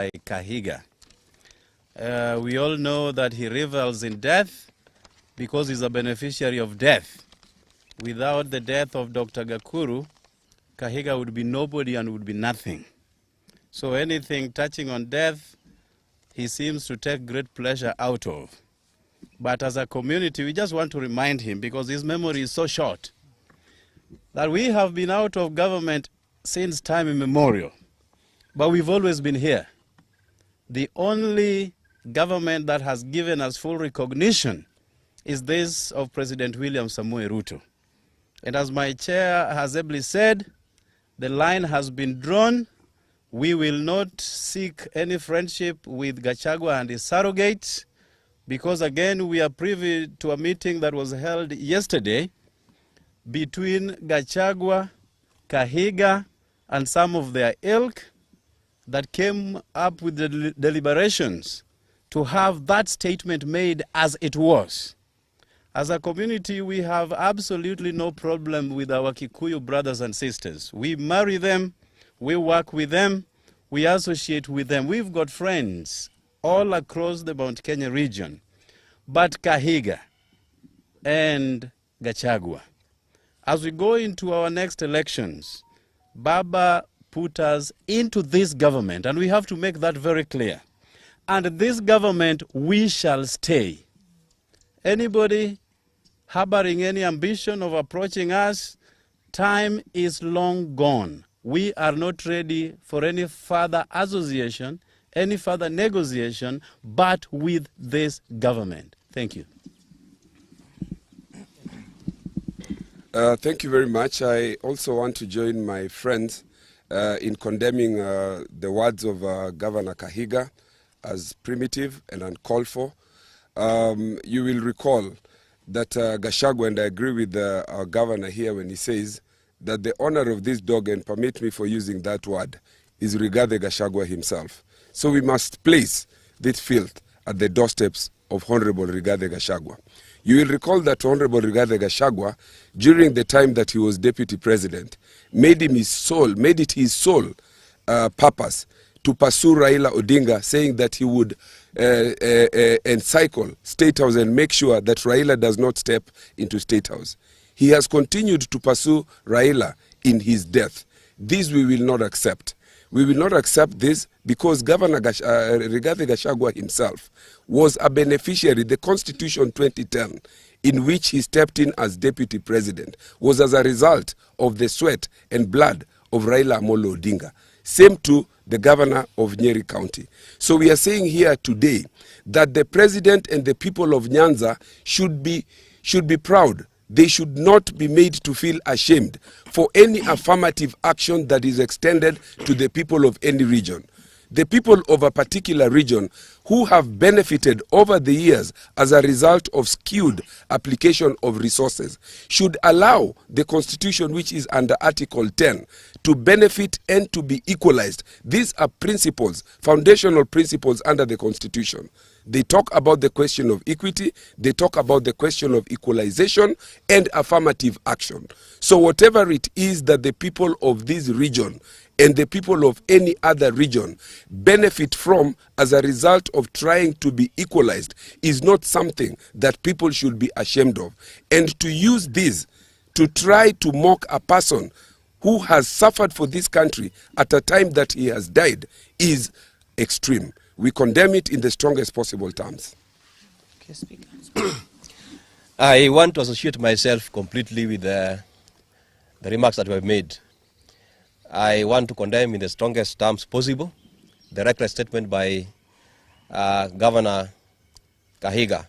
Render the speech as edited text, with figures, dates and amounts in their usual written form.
by KAHIGA. We all know that he revels in death because he's a beneficiary of death. Without the death of Dr. Gakuru, KAHIGA would be nobody and would be nothing. So anything touching on death, he seems to take great pleasure out of. But as a community, we just want to remind him, because his memory is so short, that we have been out of government since time immemorial, but we've always been here. The only government that has given us full recognition is this of President William Samoei Ruto. And as my chair has ably said, the line has been drawn. We will not seek any friendship with Gachagua and his surrogates, because again, we are privy to a meeting that was held yesterday between Gachagua, KAHIGA, and some of their ilk that came up with the deliberations to have that statement made as it was. As a community, we have absolutely no problem with our Kikuyu brothers and sisters. We marry them, we work with them, we associate with them. We've got friends all across the Mount Kenya region. But KAHIGA and Gachagua, as we go into our next elections, Baba put us into this government, and we have to make that very clear. And this government, we shall stay. Anybody harboring any ambition of approaching us, time is long gone. We are not ready for any further association, any further negotiation, but with this government. Thank you. Thank you very much. I also want to join my friends in condemning the words of Governor KAHIGA as primitive and uncalled for. You will recall that Gachagua, and I agree with our governor here when he says that the owner of this dog, and permit me for using that word, is Rigathi Gachagua himself. So we must place this filth at the doorsteps of Honorable Rigathi Gachagua. You will recall that Honorable Rigathi Gachagua, during the time that he was deputy president, made it his sole purpose to pursue Raila Odinga, saying that he would encircle State House and make sure that Raila does not step into State House. He has continued to pursue Raila in his death. This we will not accept. We will not accept this because Governor Rigathi Gachagua himself was a beneficiary. The Constitution 2010, in which he stepped in as deputy president, was as a result of the sweat and blood of Raila Amolo Odinga. Same to the governor of Nyeri County. So we are saying here today that the president and the people of Nyanza should be proud. They should not be made to feel ashamed for any affirmative action that is extended to the people of any region. The people of a particular region who have benefited over the years as a result of skewed application of resources should allow the Constitution, which is under Article 10, to benefit and to be equalized. These are principles, foundational principles under the Constitution. They talk about the question of equity, they talk about the question of equalization and affirmative action. So whatever it is that the people of this region and the people of any other region benefit from as a result of trying to be equalized is not something that people should be ashamed of. And to use this to try to mock a person who has suffered for this country at a time that he has died is extreme. We condemn it in the strongest possible terms. Okay, Speaker. I want to associate myself completely with the remarks that were made. I want to condemn in the strongest terms possible the reckless statement by Governor KAHIGA